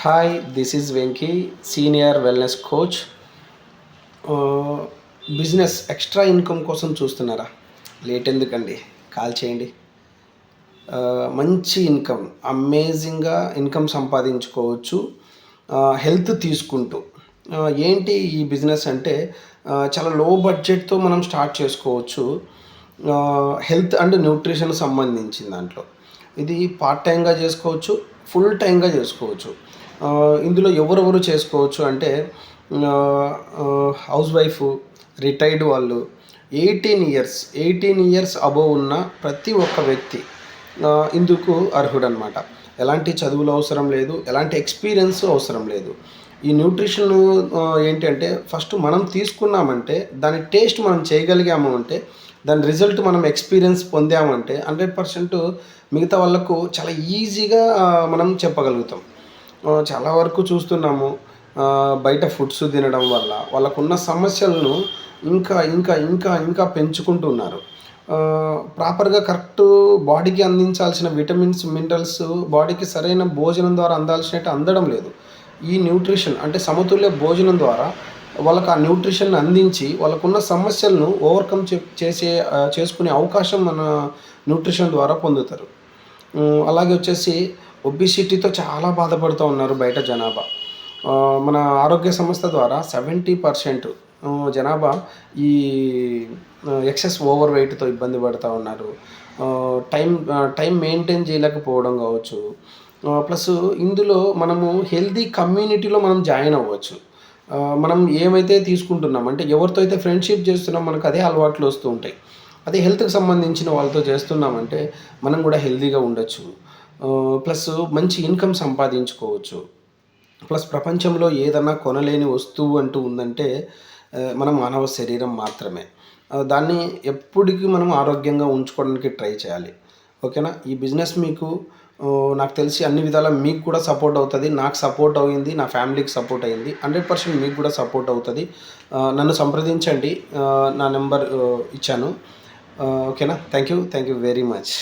Hi, this is Venky, senior wellness coach. Business extra income కోసం చూస్తున్నారా? Late ఎందుకండి, call చేయండి. మంచి ఇన్కమ్, అమేజింగ్గా ఇన్కమ్ సంపాదించుకోవచ్చు హెల్త్ తీసుకుంటూ. ఏంటి ఈ బిజినెస్ అంటే చాలా లో బడ్జెట్తో మనం స్టార్ట్ చేసుకోవచ్చు. హెల్త్ అండ్ న్యూట్రిషన్ సంబంధించిన దాంట్లో ఇది పార్ట్ టైంగా చేసుకోవచ్చు, ఫుల్ టైంగా చేసుకోవచ్చు. ఇందులో ఎవరెవరు చేసుకోవచ్చు అంటే హౌస్ వైఫ్, రిటైర్డ్ వాళ్ళు, 18 ఇయర్స్ అబోవ్ ఉన్న ప్రతి ఒక్క వ్యక్తి ఇందుకు అర్హుడనమాట. ఎలాంటి చదువులు అవసరం లేదు, ఎలాంటి ఎక్స్పీరియన్స్ అవసరం లేదు. ఈ న్యూట్రిషన్ ఏంటంటే ఫస్ట్ మనం తీసుకున్నామంటే దాని టేస్ట్ మనం చేయగలిగాము అంటే, దాని రిజల్ట్ మనం ఎక్స్పీరియన్స్ పొందామంటే 100% మిగతా వాళ్ళకు చాలా ఈజీగా మనం చెప్పగలుగుతాం. చాలా వరకు చూస్తున్నాము బయట ఫుడ్స్ తినడం వల్ల వాళ్ళకున్న సమస్యలను ఇంకా ఇంకా ఇంకా ఇంకా పెంచుకుంటున్నారు. ప్రాపర్గా కరెక్ట్ బాడీకి అందించాల్సిన విటమిన్స్, మినరల్స్ బాడీకి సరైన భోజనం ద్వారా అందాల్సినట్టు అందడం లేదు. ఈ న్యూట్రిషన్ అంటే సమతుల్య భోజనం ద్వారా వాళ్ళకి ఆ న్యూట్రిషన్ అందించి వాళ్ళకున్న సమస్యలను ఓవర్కమ్ చేసుకునే అవకాశం మన న్యూట్రిషన్ ద్వారా పొందుతారు. అలాగే వచ్చేసి ఒబిసిటీతో చాలా బాధపడుతూ ఉన్నారు బయట జనాభా. మన ఆరోగ్య సంస్థ ద్వారా 70% జనాభా ఈ ఎక్సెస్ ఓవర్ వెయిట్తో ఇబ్బంది పడుతూ ఉన్నారు. టైం మెయింటైన్ చేయలేకపోవడం కావచ్చు. ప్లస్ ఇందులో మనము హెల్తీ కమ్యూనిటీలో మనం జాయిన్ అవ్వచ్చు. మనం ఏమైతే తీసుకుంటున్నాం అంటే ఎవరితో అయితే ఫ్రెండ్షిప్ చేస్తున్నాం మనకు అదే అలవాట్లు వస్తూ ఉంటాయి. అదే హెల్త్కి సంబంధించిన వాళ్ళతో చేస్తున్నామంటే మనం కూడా హెల్తీగా ఉండొచ్చు. ప్లస్ మంచి ఇన్కమ్ సంపాదించుకోవచ్చు. ప్లస్ ప్రపంచంలో ఏదన్నా కొనలేని వస్తువు అంటూ ఉందంటే మన మానవ శరీరం మాత్రమే. దాన్ని ఎప్పటికీ మనం ఆరోగ్యంగా ఉంచుకోవడానికి ట్రై చేయాలి. ఓకేనా? ఈ బిజినెస్ మీకు నాకు తెలిసి అన్ని విధాలా మీకు కూడా సపోర్ట్ అవుతుంది. నాకు సపోర్ట్ అయింది, నా ఫ్యామిలీకి సపోర్ట్ అయింది. 100% మీకు కూడా సపోర్ట్ అవుతుంది. నన్ను సంప్రదించండి, నా నెంబర్ ఇచ్చాను. ఓకేనా? Thank you very much.